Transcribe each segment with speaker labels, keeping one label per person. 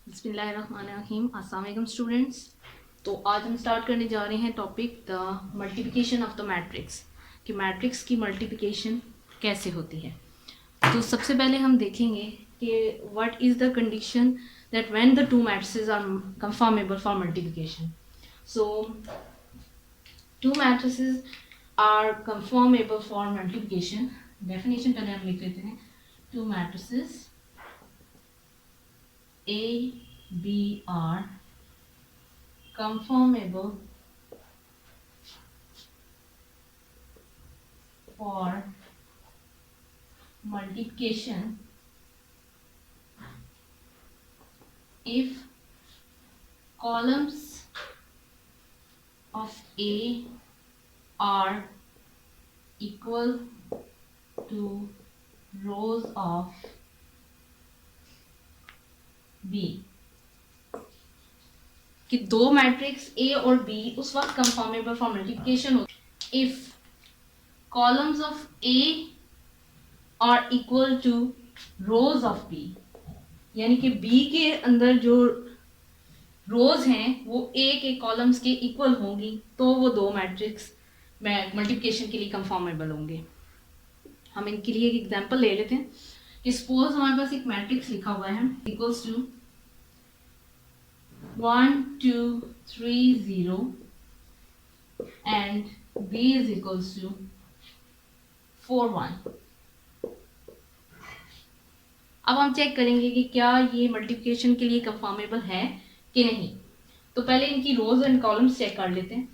Speaker 1: बिस्मिल्लाहिर्रहमानिर्रहीम। अस्सलाम वालेकुम स्टूडेंट्स। तो आज हम स्टार्ट करने जा रहे हैं topic the multiplication of the matrix, कि मैट्रिक्स की मल्टीप्लिकेशन कैसे होती है। तो सबसे पहले हम देखेंगे कि what is the condition that when the two matrices are conformable for multiplication. So two matrices are conformable for multiplication. Definition पहले हम लिख लेते हैं। Two matrices A, B are conformable for multiplication if columns of A are equal to rows of B। कि दो matrix A और B उस वक्त कंफर्मेबल फॉर मल्टीप्लिकेशन होती if columns of A are equal to rows of B, यानी कि B के अंदर जो रोज हैं वो A के कॉलम्स के इक्वल होंगी, तो वो दो मैट्रिक्स मल्टीप्लिकेशन के लिए कंफर्मेबल होंगे। हम इनके लिए एक एग्जांपल ले लेते हैं कि सपोज हमारे पास एक मैट्रिक्स लिखा हुआ है equals to 1 2 3 0 and B is equals to 4 1। अब हम चेक करेंगे कि क्या ये मल्टीप्लिकेशन के लिए कंफर्मेबल है कि नहीं। तो पहले इनकी रोज एंड कॉलम्स चेक कर लेते हैं।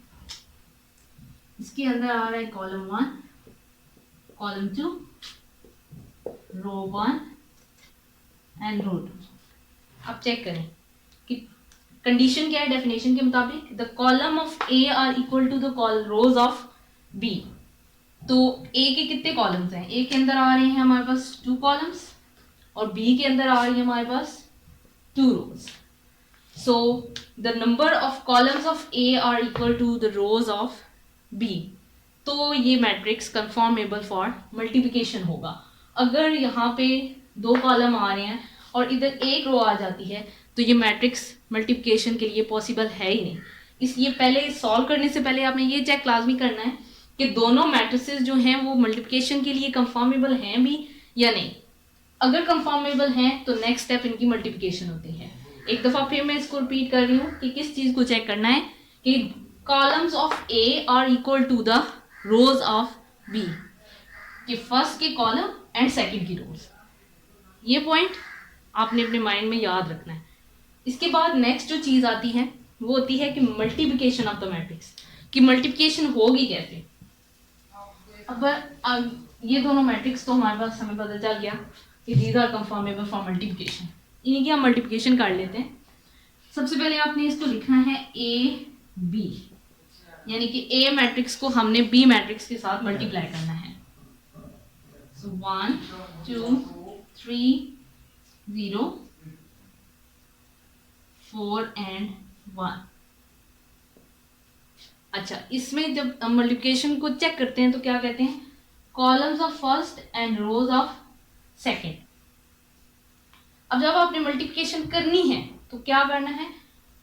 Speaker 1: इसके अंदर आ रहा है column 1, column 2, row 1 and row 2। अब चेक करें कि कंडीशन क्या है। डेफिनेशन के मुताबिक the column of A are equal to the rows of B. तो ए के कितने कॉलम्स हैं? ए के अंदर आ रहे हैं हमारे पास 2 कॉलम्स और बी के अंदर आ रही है हमारे पास 2 rows. So the number of columns of A are equal to the rows of B. तो ये मैट्रिक्स कंफर्मेबल फॉर मल्टीप्लिकेशन होगा। अगर यहाँ पे 2 कॉलम आ रहे हैं और इधर एक रो आ जाती है तो ये मैट्रिक्स मल्टीप्लिकेशन के लिए पॉसिबल है ही नहीं। इसलिए पहले सॉल्व करने से पहले आपने ये चेक लाजमी करना है कि दोनों मैट्रिसेस जो हैं वो मल्टीप्लिकेशन के लिए कंफर्मेबल हैं भी या नहीं। अगर कंफर्मेबल हैं तो नेक्स्ट स्टेप इनकी मल्टीप्लिकेशन होती है। एक दफ़ा फिर मैं इसको रिपीट कर रही हूँ कि किस चीज़ को चेक करना है कि columns of A are equal to the rows of B, कि फर्स्ट के कॉलम एंड सेकंड की रोज। ये पॉइंट आपने अपने माइंड में याद रखना है। इसके बाद नेक्स्ट जो चीज़ आती है वो होती है कि मल्टीप्लिकेशन ऑफ द मैट्रिक्स, कि मल्टीप्लिकेशन होगी कैसे। अब ये दोनों मैट्रिक्स तो हमारे पास हमें पता चल गया कि these are conformable for multiplication. इन्हीं की हम मल्टीप्लिकेशन कर लेते हैं। सबसे पहले आपने इसको लिखना है ए बी, यानी कि ए मैट्रिक्स को हमने बी मैट्रिक्स के साथ मल्टीप्लाई करना है। सो 1 2 3 0 4 and 1। अच्छा, इसमें जब हम मल्टीप्लिकेशन को चेक करते हैं तो क्या कहते हैं? Columns of first and rose of second. अब जब आपने मल्टीप्लिकेशन करनी है तो क्या करना है?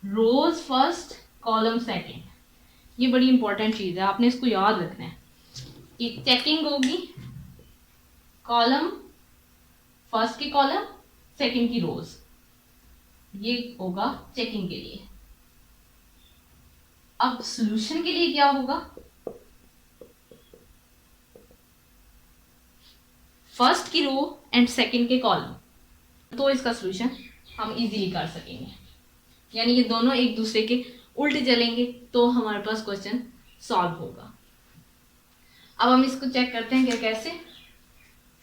Speaker 1: रोज फर्स्ट, कॉलम सेकेंड। ये बड़ी इंपॉर्टेंट चीज़ है, आपने इसको याद रखना है कि चेकिंग होगी कॉलम, फर्स्ट की कॉलम, सेकेंड की रोज। ये होगा चेकिंग के लिए। अब सॉल्यूशन के लिए क्या होगा? फर्स्ट की रो एंड सेकेंड के कॉलम, तो इसका सॉल्यूशन हम इजीली कर सकेंगे। यानी ये दोनों एक दूसरे के उल्टे चलेंगे तो हमारे पास क्वेश्चन सॉल्व होगा। अब हम इसको चेक करते हैं कि कैसे।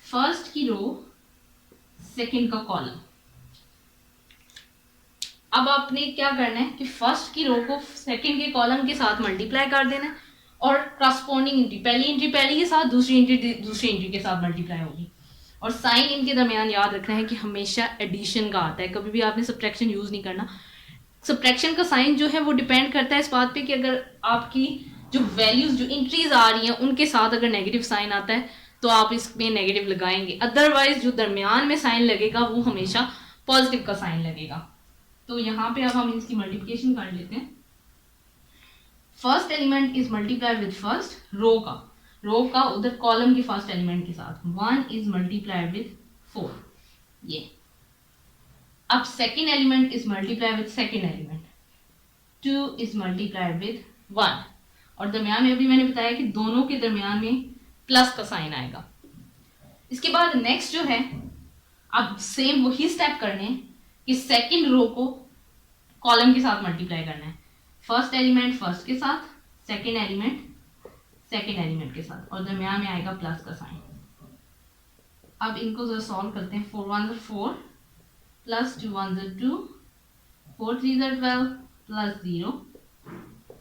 Speaker 1: फर्स्ट की रो, सेकेंड का कॉलम। अब आपने क्या करना है कि फर्स्ट की रो को सेकंड के कॉलम के साथ मल्टीप्लाई कर देना है और करस्पॉन्डिंग एंट्री, पहली एंट्री पहली के साथ, दूसरी एंट्री दूसरी एंट्री के साथ मल्टीप्लाई होगी। और साइन इनके दरमियान याद रखना है कि हमेशा एडिशन का आता है, कभी भी आपने सब्ट्रैक्शन यूज़ नहीं करना। सब्ट्रैक्शन का साइन जो है वो डिपेंड करता है इस बात पे कि अगर आपकी जो वैल्यूज जो एंट्रीज आ रही हैं उनके साथ अगर नेगेटिव साइन आता है तो आप इसमें नेगेटिव लगाएंगे, अदरवाइज जो दरमियान में साइन लगेगा वो हमेशा पॉजिटिव का साइन लगेगा। तो यहाँ पे अब हम इसकी मल्टीप्लिकेशन कर लेते हैं। First element is multiply with first row का उधर कॉलम के फर्स्ट एलिमेंट के साथ 1 इज मल्टीप्लाई विद 4 ये। अब second element is multiply with second element 2 is multiply with 1 और दरमियान में अभी मैंने बताया कि दोनों के दरमियान में प्लस का साइन आएगा। इसके बाद नेक्स्ट जो है अब सेम वही स्टेप करने कि सेकेंड रो को कॉलम के साथ मल्टीप्लाई करना है। फर्स्ट एलिमेंट फर्स्ट के साथ, सेकेंड एलिमेंट सेकेंड एलिमेंट के साथ और दरमियान में आएगा प्लस का साइन। अब इनको जरा सॉल्व करते हैं। 4 1 4 प्लस 2 1 2 4 3 12 प्लस 0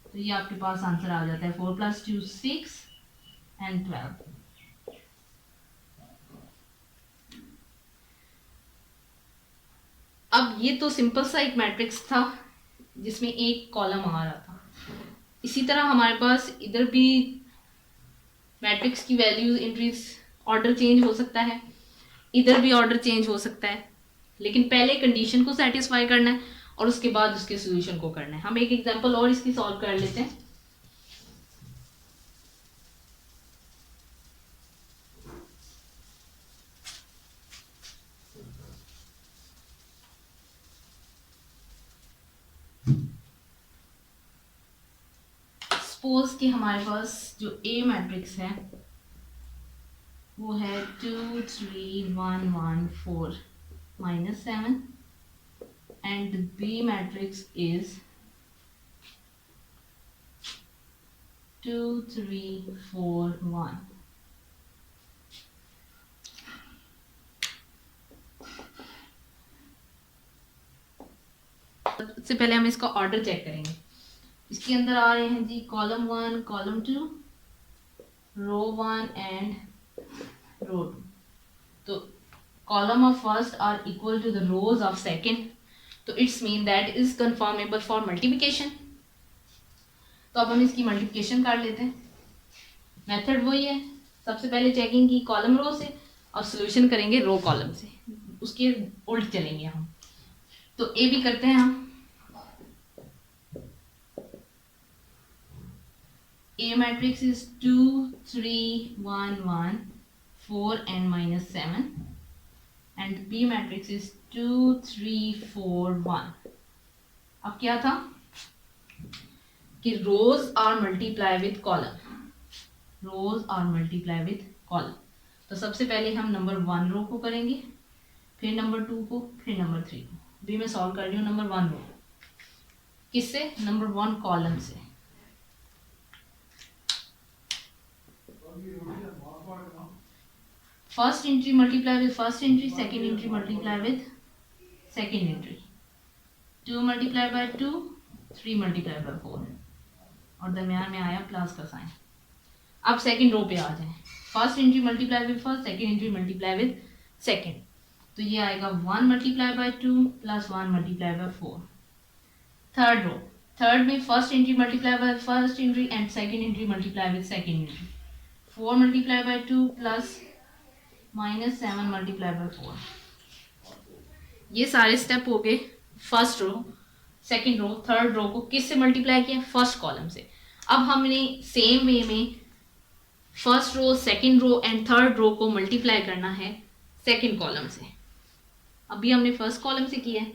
Speaker 1: तो ये आपके पास आंसर आ जाता है 4 प्लस 2 6 एंड 12। अब ये तो सिंपल सा एक मैट्रिक्स था जिसमें एक कॉलम आ रहा था। इसी तरह हमारे पास इधर भी मैट्रिक्स की वैल्यूज एंट्रीज ऑर्डर चेंज हो सकता है, इधर भी ऑर्डर चेंज हो सकता है, लेकिन पहले कंडीशन को सेटिस्फाई करना है और उसके बाद उसके सॉल्यूशन को करना है। हम एक एग्जांपल और इसकी सॉल्व कर लेते हैं। सपोज कि हमारे पास जो ए मैट्रिक्स है वो है 2 3 1 1 4 -7 and B matrix is 2 3 4 1। सबसे पहले हम इसका ऑर्डर चेक करेंगे। इसके अंदर आ रहे हैं जी column 1 column 2 row 1 and row 2। तो column of first are equal to the rows of second, तो it's mean that is conformable for multiplication. तो अब हम इसकी मल्टीप्लिकेशन कर लेते हैं। मेथड वही है, सबसे पहले चेकिंग की कॉलम रो से और सोल्यूशन करेंगे रो कॉलम से, उसके उल्ट चलेंगे हम। तो ए भी करते हैं हम। A matrix is 2 3 1 1 4 and -7 and B matrix is 2 3 4 1। अब क्या था कि rows are multiply with column, rows are multiply with column. तो सबसे पहले हम नंबर 1 रो को करेंगे, फिर नंबर 2 को, फिर नंबर 3 को। अभी मैं सॉल्व कर रही हूँ नंबर 1 रो किससे, नंबर 1 कॉलम से। First entry multiply with first entry, second entry multiply with second entry. 2 multiply by 2 3 multiply by 4 और दरमियान में आया प्लस का साइन। अब सेकेंड रो पे आ जाए। First entry multiply with first, second entry multiply with second, तो ये आएगा 1 multiply by 2 plus 1 multiply by 4। Third row, third में first entry multiply by first entry and second entry multiply with second entry. 4 multiply by 2 plus -7 multiply by 4। ये सारे step हो गए first row, second row, third row को किससे multiply किया, first column से। अब हमने सेम वे में first row, second row and third row को मल्टीप्लाई करना है सेकेंड कॉलम से। अभी हमने फर्स्ट कॉलम से किया है,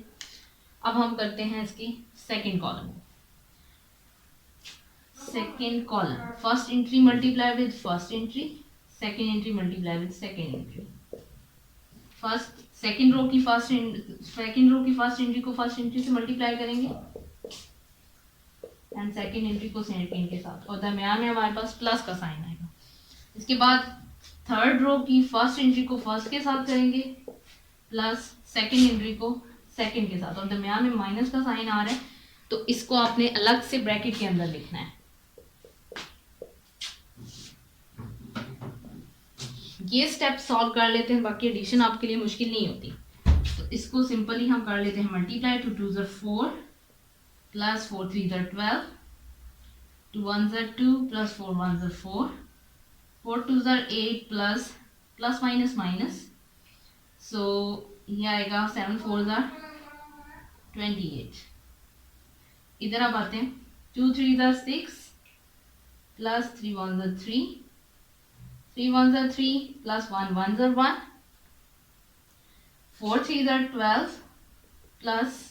Speaker 1: अब हम करते हैं इसकी second column. Second column, first entry multiply with first entry, second entry multiply with second entry. First second row की फर्स्ट एंट्री को फर्स्ट एंट्री से मल्टीप्लाई करेंगे एंड सेकेंड एंट्री को सेकेंड के साथ और दरमियान में हमारे पास प्लस का साइन आएगा। इसके बाद थर्ड रो की फर्स्ट एंट्री को फर्स्ट के साथ करेंगे प्लस सेकेंड एंट्री को सेकेंड के साथ और दरमियान में माइनस का साइन आ रहा है, तो इसको आपने अलग से ब्रैकेट के अंदर लिखना है। ये स्टेप सॉल्व कर लेते हैं, बाकी एडिशन आपके लिए मुश्किल नहीं होती। तो इसको सिंपली हम कर लेते हैं multiply. 2 2 4 plus 4 3 12, 2 1 2 plus 4 1 4, 4 2 8 plus minus minus, so ये आएगा 7 4 28। इधर आप आते हैं, 2 3 are 6 plus 3 1 are 3, 3 1 are 3 plus 1 1 are 1, 4 3 are 12 plus,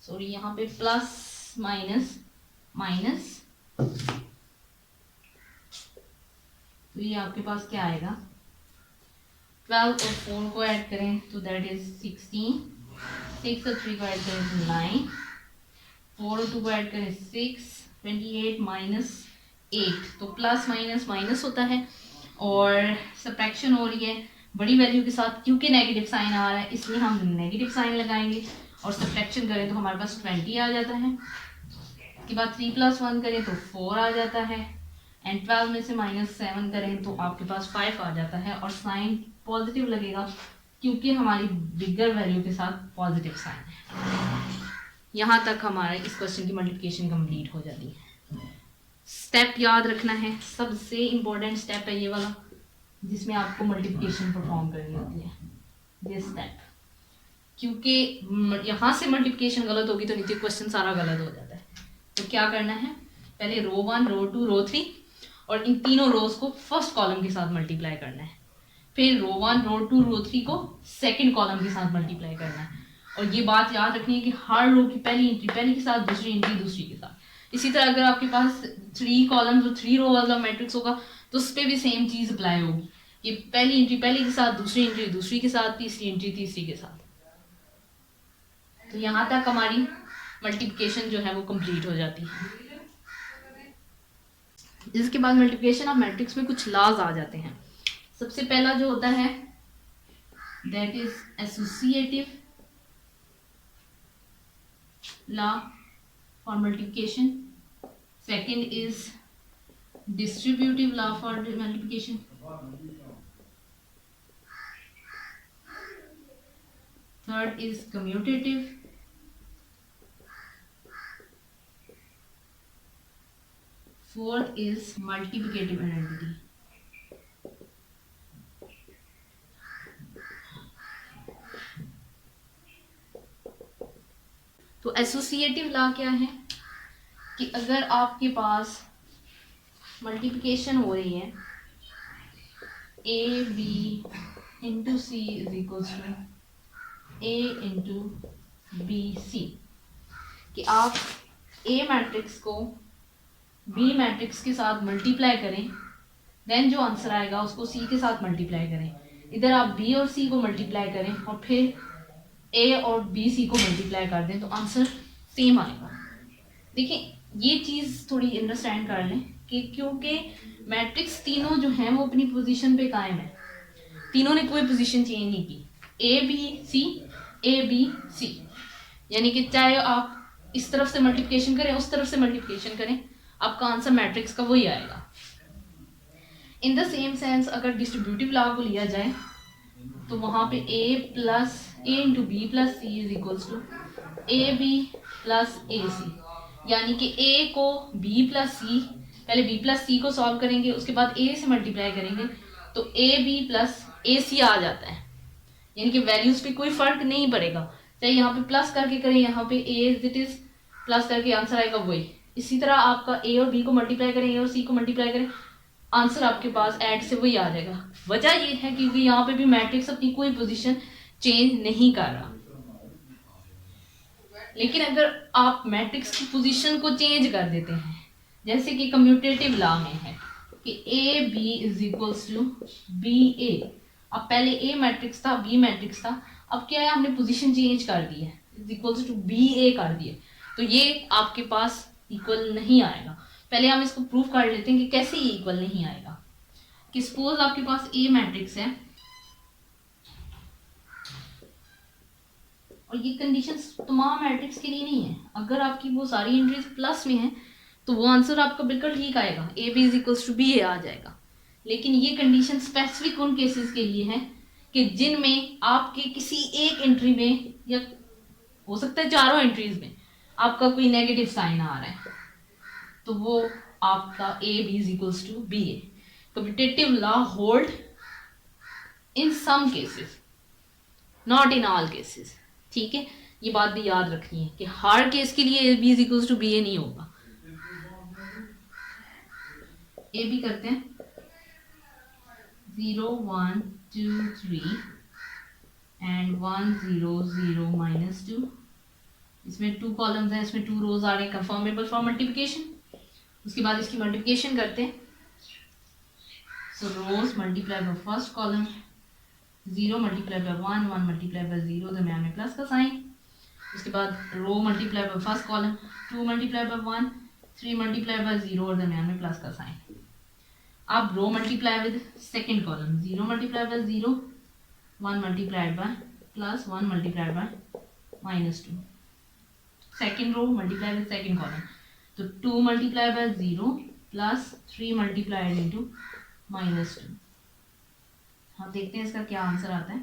Speaker 1: sorry यहाँ पे प्लस माइनस माइनस, तो ये आपके पास क्या आएगा, 12 और 4 को ऐड करें तो दैट इज 16, 6 और 3 को ऐड करें तो 9, 4 और 2 को ऐड करें 6, 28 माइनस 8, तो प्लस माइनस माइनस होता है और सब्ट्रैक्शन हो रही है बड़ी वैल्यू के साथ, क्योंकि नेगेटिव साइन आ रहा है इसलिए हम नेगेटिव साइन लगाएंगे और सब्ट्रैक्शन करें तो हमारे पास 20 आ जाता है। इसके बाद 3 + 1 करें तो 4 आ जाता है एंड 12 में से -7 करें तो आपके पास 5 आ जाता है और साइन पॉजिटिव लगेगा क्योंकि हमारी बिगर वैल्यू के साथ पॉजिटिव साइन है। यहाँ तक हमारा इस क्वेश्चन की मल्टीप्लिकेशन कंप्लीट हो जाती है। स्टेप याद रखना है, सबसे इम्पोर्टेंट स्टेप है ये वाला जिसमें आपको मल्टीप्लिकेशन परफॉर्म करनी होती है, ये स्टेप, क्योंकि यहाँ से मल्टीप्लिकेशन गलत होगी तो नीचे क्वेश्चन सारा गलत हो जाता है। तो क्या करना है, पहले रो 1 रो 2 रो 3 और इन तीनों रोज को फर्स्ट कॉलम के साथ मल्टीप्लाई करना है, फिर रो 1 रो 2 रो 3 को सेकंड कॉलम के साथ मल्टीप्लाई करना है। और ये बात याद रखनी है कि हर रो की पहली एंट्री पहली के साथ, दूसरी एंट्री दूसरी के साथ। इसी तरह अगर आपके पास 3 कॉलम्स और 3 रो वाला मैट्रिक्स होगा तो उस पर भी सेम चीज अप्लाई होगी कि पहली एंट्री पहली के साथ, दूसरी एंट्री दूसरी के साथ, तीसरी एंट्री तीसरी के साथ। तो यहाँ तक हमारी मल्टीप्लिकेशन जो है वो कंप्लीट हो जाती है। इसके बाद मल्टीप्लिकेशन ऑफ मैट्रिक्स में कुछ लॉज आ जाते हैं। सबसे पहला जो होता है that is associative law for multiplication, second is distributive law for multiplication, third is commutative, fourth is multiplicative identity। तो एसोसिएटिव लॉ क्या है कि अगर आपके पास मल्टीप्लिकेशन हो रही है AB into C is equals to A into BC, कि आप A मैट्रिक्स को B मैट्रिक्स के साथ मल्टीप्लाई करें, देन जो आंसर आएगा उसको C के साथ मल्टीप्लाई करें। इधर आप B और C को मल्टीप्लाई करें और फिर A और BC को मल्टीप्लाई कर दें तो आंसर सेम आएगा। देखिए ये चीज़ थोड़ी अंडरस्टैंड कर लें कि क्योंकि मैट्रिक्स तीनों जो हैं वो अपनी पोजीशन पे कायम है, तीनों ने कोई पोजीशन चेंज नहीं की, A B C, यानी कि चाहे आप इस तरफ से मल्टीप्लिकेशन करें उस तरफ से मल्टीप्लिकेशन करें आपका आंसर मैट्रिक्स का वही आएगा। इन द सेम सेंस अगर डिस्ट्रीब्यूटिव लॉ को लिया जाए तो वहाँ पे A into B plus C is equals to AB plus AC, यानी कि A को B प्लस सी, पहले B प्लस सी को सॉल्व करेंगे उसके बाद A से मल्टीप्लाई करेंगे तो AB प्लस AC आ जाता है, यानी कि वैल्यूज पे कोई फर्क नहीं पड़ेगा, चाहे यहाँ पे प्लस करके करें यहाँ पे A is it is plus करके आंसर आएगा वही। इसी तरह आपका A और B को मल्टीप्लाई करें, A और C को मल्टीप्लाई करें, आंसर आपके पास ऐड से वही आ जाएगा। वजह ये है क्योंकि यहाँ पे भी मैट्रिक्स अपनी कोई पोजीशन चेंज नहीं कर रहा। लेकिन अगर आप मैट्रिक्स की पोजीशन को चेंज कर देते हैं, जैसे कि कम्यूटेटिव लॉ में है कि AB is equals to BA, अब पहले A मैट्रिक्स था B मैट्रिक्स था, अब क्या है हमने पोजीशन चेंज कर दी है, इज इक्वल्स टू BA कर दिए, तो ये आपके पास इक्वल नहीं आएगा। पहले हम इसको प्रूव कर लेते हैं कि कैसे ये इक्वल नहीं आएगा। कि सपोज आपके पास A मैट्रिक्स है और ये कंडीशन तमाम मैट्रिक्स के लिए नहीं है, अगर आपकी वो सारी एंट्रीज प्लस में है तो वो आंसर आपका बिल्कुल ठीक आएगा, AB is equals to BA आ जाएगा। लेकिन ये कंडीशन स्पेसिफिक उन केसेस के लिए है कि जिनमें आपके किसी एक एंट्री में या हो सकता है चारों एंट्रीज में आपका कोई नेगेटिव साइन आ रहा है, तो वो आपका AB is equals to BA। Commutative law hold in some cases, not in all cases, ठीक है। ये बात भी याद रखनी है कि हर केस के लिए a B is equals to B a नहीं होगा। ए बी करते हैं 0 1 2 3 एंड 1 0 0 -2। इसमें 2 कॉलम्स हैं, इसमें 2 रोज आ रहे हैं, कंफर्मेबल फॉर मल्टीप्लिकेशन। उसके बाद इसकी मल्टीप्लिकेशन करते हैं। So rows multiply by first column, 0 multiply by 1 1 multiply by 0, दरम्यान में प्लस का साइन। उसके बाद row multiply by first column, 2 multiply by 1 3 multiply by 0 और दरम्यान में प्लस का साइन। अब row multiply with second column, 0 multiply by 0 1 multiply by plus 1 multiply by -2। Second row multiply with second column, तो 2 multiply by 0 plus 3 multiplied into -2। अब देखते हैं इसका क्या आंसर आता है।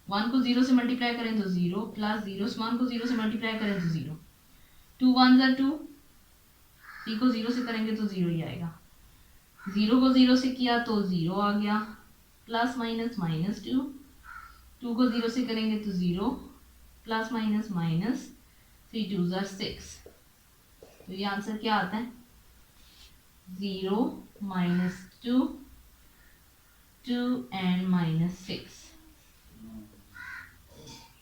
Speaker 1: 1 को 0 से मल्टीप्लाई करें तो 0 प्लस 0 1 को 0 से मल्टीप्लाई करें तो 0, 2 1 ज़ा 2, 3 को 0 से करेंगे तो 0 ही आएगा। 0 को 0 से किया तो 0 आ गया, प्लस माइनस -2, 2 को 0 से करेंगे तो 0 प्लस माइनस 3 2 ज़ा 6। तो ये आंसर क्या आता है 0 -2 2 एंड -6।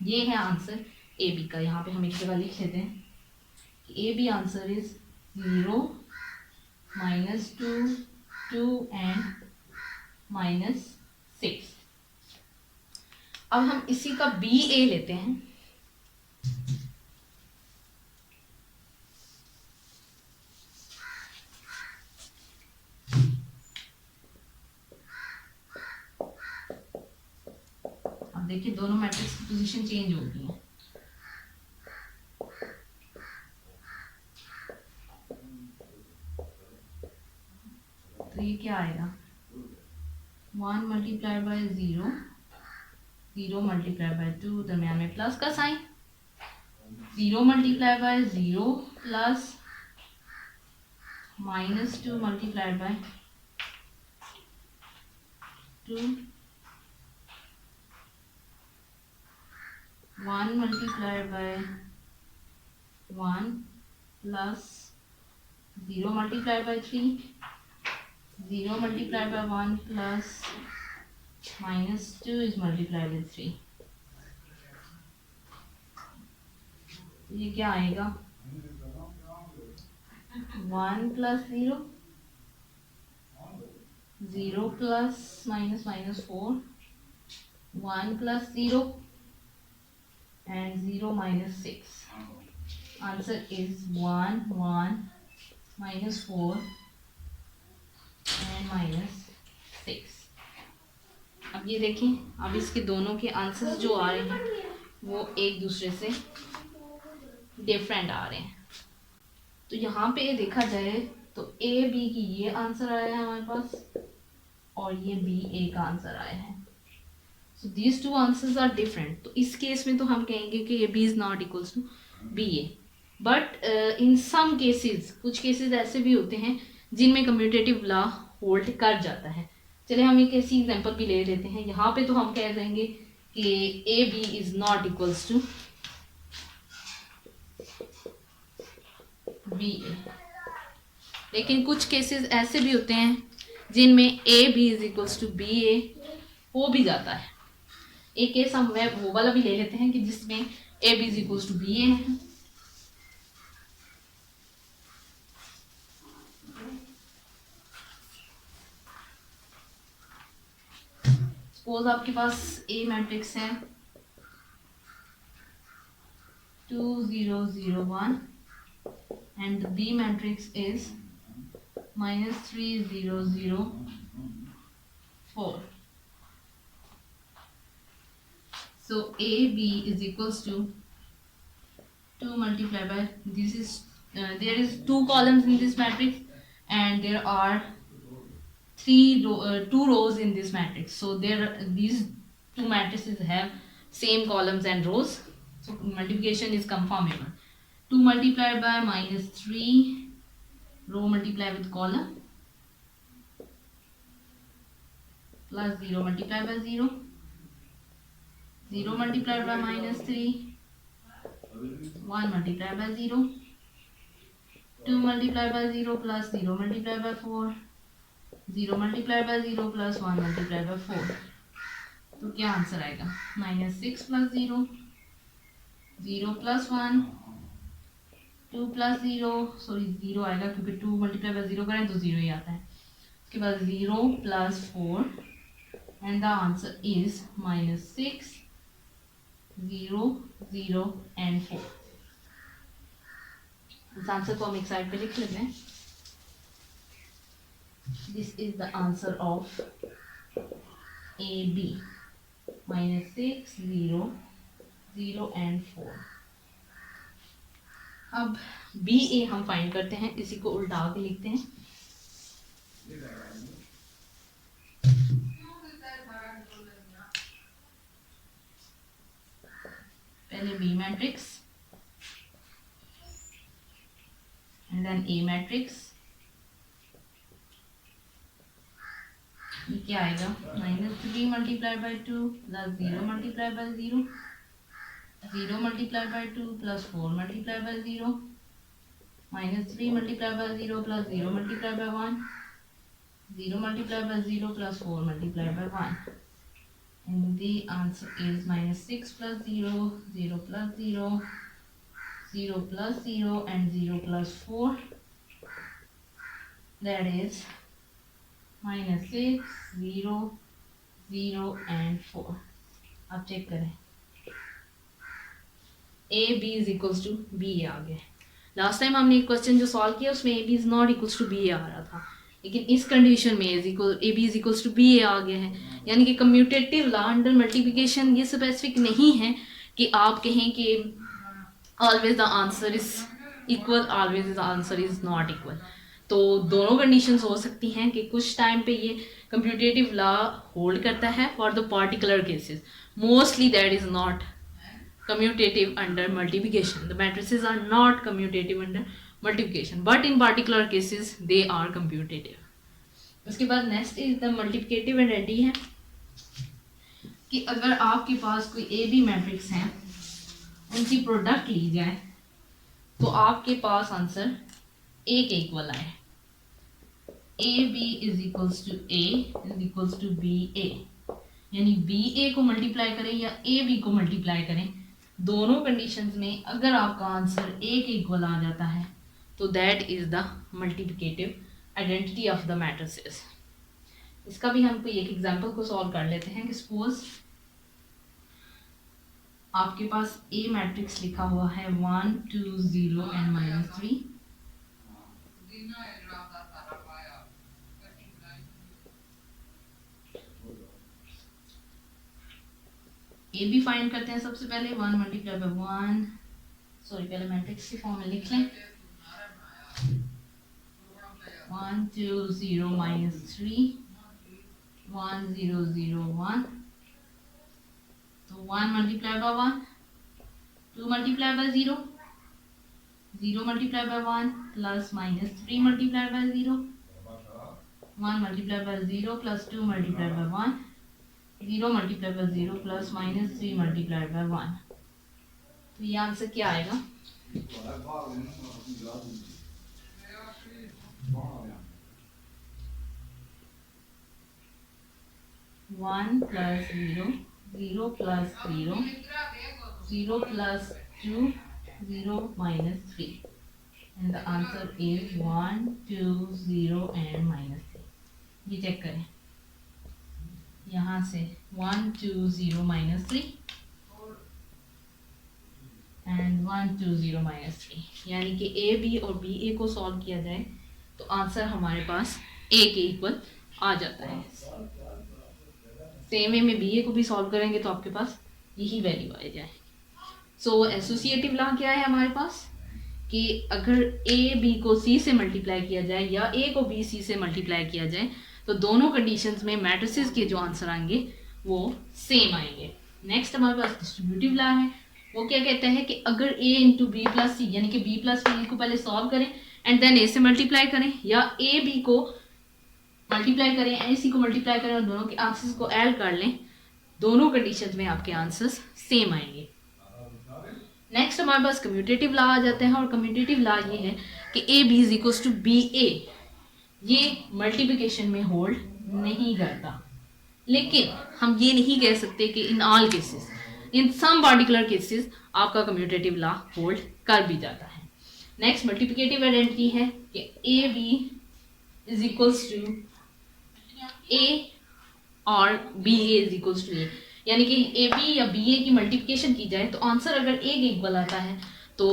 Speaker 1: ये है आंसर ए बी का। यहाँ पे हम एक जगह लिख लेते हैं कि ए बी आंसर इज 0 -2 2 एंड -6। अब हम इसी का बी ए लेते हैं। अब देखिए दोनों मैट्रिक्स की पोजीशन चेंज हो गई है। तो ये क्या आएगा 1 मल्टीप्लाई बाय 0 0 मल्टीप्लाई बाय 2, दरम्यान में प्लस का sign, 0 multiply by 0 plus -2 multiply by 2, 1 multiply by 1 plus 0 multiply by 3, 0 multiply by 1 plus -2 is multiply with 3। ये क्या आएगा 1 plus 0 0 plus -4 1 plus 0 and 0 -6। Answer is 1 1 -4 and -6। अब ये देखें, अब इसके दोनों के आंसर्स जो आ रहे हैं वो एक दूसरे से डिफरेंट आ रहे हैं। तो यहाँ पे देखा जाए तो ए बी की ये आंसर आया है हमारे पास और ये बी ए का आंसर आया है। So these two answers are different। तो इस केस में तो हम कहेंगे कि A B is not equals to B A, but in some cases, कुछ केसेस ऐसे भी होते हैं जिनमें कम्यूटेटिव लॉ होल्ड कर जाता है। चलिए हम एक ऐसी एग्जांपल भी ले लेते हैं। यहाँ पे तो हम कह देंगे कि A B is not equals to B a, लेकिन कुछ केसेस ऐसे भी होते हैं जिनमें a B is equals to B a हो भी जाता है। एक केस हम वो वाला भी ले लेते हैं कि जिसमें a B is equals to B a है। सपोज आपके पास ए मैट्रिक्स है 2 0 0 1 and the B matrix is -3 0 0 4. So AB is equals to 2 multiplied by this is there is 2 columns in this matrix and there are 2 rows in this matrix. So these 2 matrices have same columns and rows. So multiplication is conformable. 2 multiplied by -3 row multiply with column plus 0 multiplied by 0 0 multiplied by -3 1 multiplied by 0, 2 multiplied by 0 plus 0 multiplied by 4, 0 multiplied by 0 plus 1 multiplied by 4. तो क्या answer आएगा? -6 plus 0, 0 plus 1, 2 plus 0, sorry 0 आएगा क्योंकि 2 multiply by 0 करें तो 0 ही आता है. उसके बाद 0 plus 4 and the answer is -6, 0, 0 and 4. इस आंसर को हम एक साइड पे लिख लेते हैं. This is the answer of AB. -6, 0, 0 and 4. अब BA हम फाइंड करते हैं. इसी को उल्टा के लिखते हैं. पहले B matrix and then A matrix. ये क्या आएगा? -3 multiplied by 2 plus 0 multiplied by 0, 0 multiplied by 2 plus 4 multiplied by 0, -3 multiplied by 0 plus 0 multiplied by 1, 0 multiplied by 0 plus 4 multiplied by 1. And the answer is -6 plus 0, 0 plus 0, 0 plus 0 and 0 plus 4. That is -6, 0, 0 and 4. अब check करें. A B is equals to B a आ गया. Last time हमने एक question जो solve किया उसमें a B is not equals to B a आ रहा था, लेकिन इस कंडीशन में a B is equals to B a आ गया है. यानी कि कम्यूटेटिव लॉ अंडर मल्टीप्लिकेशन ये स्पेसिफिक नहीं है कि आप कहें कि always the answer is equal, always the answer is not equal. तो दोनों कंडीशंस हो सकती हैं कि कुछ टाइम पे ये कम्यूटेटिव लॉ होल्ड करता है for the particular cases. Mostly that is not commutative under multiplication. The matrices are not commutative under multiplication, but in particular cases they are commutative. उसके बाद next is the multiplicative and ready है कि अगर आपके पास कोई A B matrix हैं, उनकी product ली जाए तो आपके पास आंसर ए के इक्वल आए. A B is equals to a is equals to B a. यानी बी ए को मल्टीप्लाई करें या ए बी को मल्टीप्लाई करें, दोनों कंडीशंस में अगर आपका आंसर ए के इक्वल आ जाता है तो that is the multiplicative identity of the matrices. इसका भी हम कोई एक एग्जांपल को सॉल्व कर लेते हैं कि सपोज आपके पास ए मैट्रिक्स लिखा हुआ है 1, 2, 0 एंड -3. ए बी फाइंड करते हैं. सबसे पहले 1 मल्टीप्लाई बाय 1, सॉरी पहले मैट्रिक्स की फॉर्म में लिख लें. 1, 2, 0, -3, 1, 0, 0, 1. तो 1 multiply by 1, 2 multiply by 0, 0 multiply by 1 plus -3 multiply by 0, 1 multiply by 0 plus 2 multiply by 1, 0 multiply by 0 plus -3 multiply by 1. तो ये आंसर क्या आएगा? One plus 0, 0 plus 0, 0 plus 2, 0 -3. And the answer is 1, 2, 0 and -3. ये चेक करें यहाँ से 1, 2, 0, -3 एंड 1, 2, 0, -3. यानी कि ए बी और बी ए को सॉल्व किया जाए तो आंसर हमारे पास ए के इक्वल आ जाता है. सेम वे में बी ए को भी सॉल्व करेंगे तो आपके पास यही वैल्यू आ जाए. सो एसोसिएटिव लॉ क्या है हमारे पास कि अगर ए बी को सी से मल्टीप्लाई किया जाए या ए को बी सी से मल्टीप्लाई किया जाए तो दोनों कंडीशंस में मैट्रिसेस के जो आंसर आएंगे वो सेम आएंगे. नेक्स्ट हमारे पास डिस्ट्रीब्यूटिव लॉ है. वो क्या कहता है कि अगर a इंटू बी प्लस सी यानी कि b प्लस सी को पहले सॉल्व करें एंड देन a से मल्टीप्लाई करें, या a b को मल्टीप्लाई करें a c को मल्टीप्लाई करें और दोनों के आंसर्स को ऐड कर लें, दोनों कंडीशंस में आपके आंसर्स सेम आएंगे. नेक्स्ट हमारे पास कम्यूटेटिव लॉ आ जाते हैं, और कम्यूटेटिव लॉ ये है कि A B is equals to B a, ये मल्टीप्लिकेशन में होल्ड नहीं करता। लेकिन हम ये नहीं कह सकते कि in all cases, in some particular cases आपका कम्यूटेटिव लॉ होल्ड कर भी जाता है। नेक्स्ट मल्टीप्लिकेटिव आइडेंटिटी है कि A B is equals to a और b a is equals to a, यानी कि ए बी या बी ए की मल्टीप्लिकेशन की जाए तो आंसर अगर ए के इक्वल आता है तो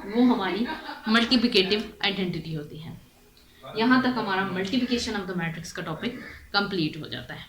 Speaker 1: वो हमारी मल्टीप्लिकेटिव आइडेंटिटी होती है। यहाँ तक हमारा मल्टीप्लिकेशन ऑफ द मैट्रिक्स का टॉपिक कंप्लीट हो जाता है।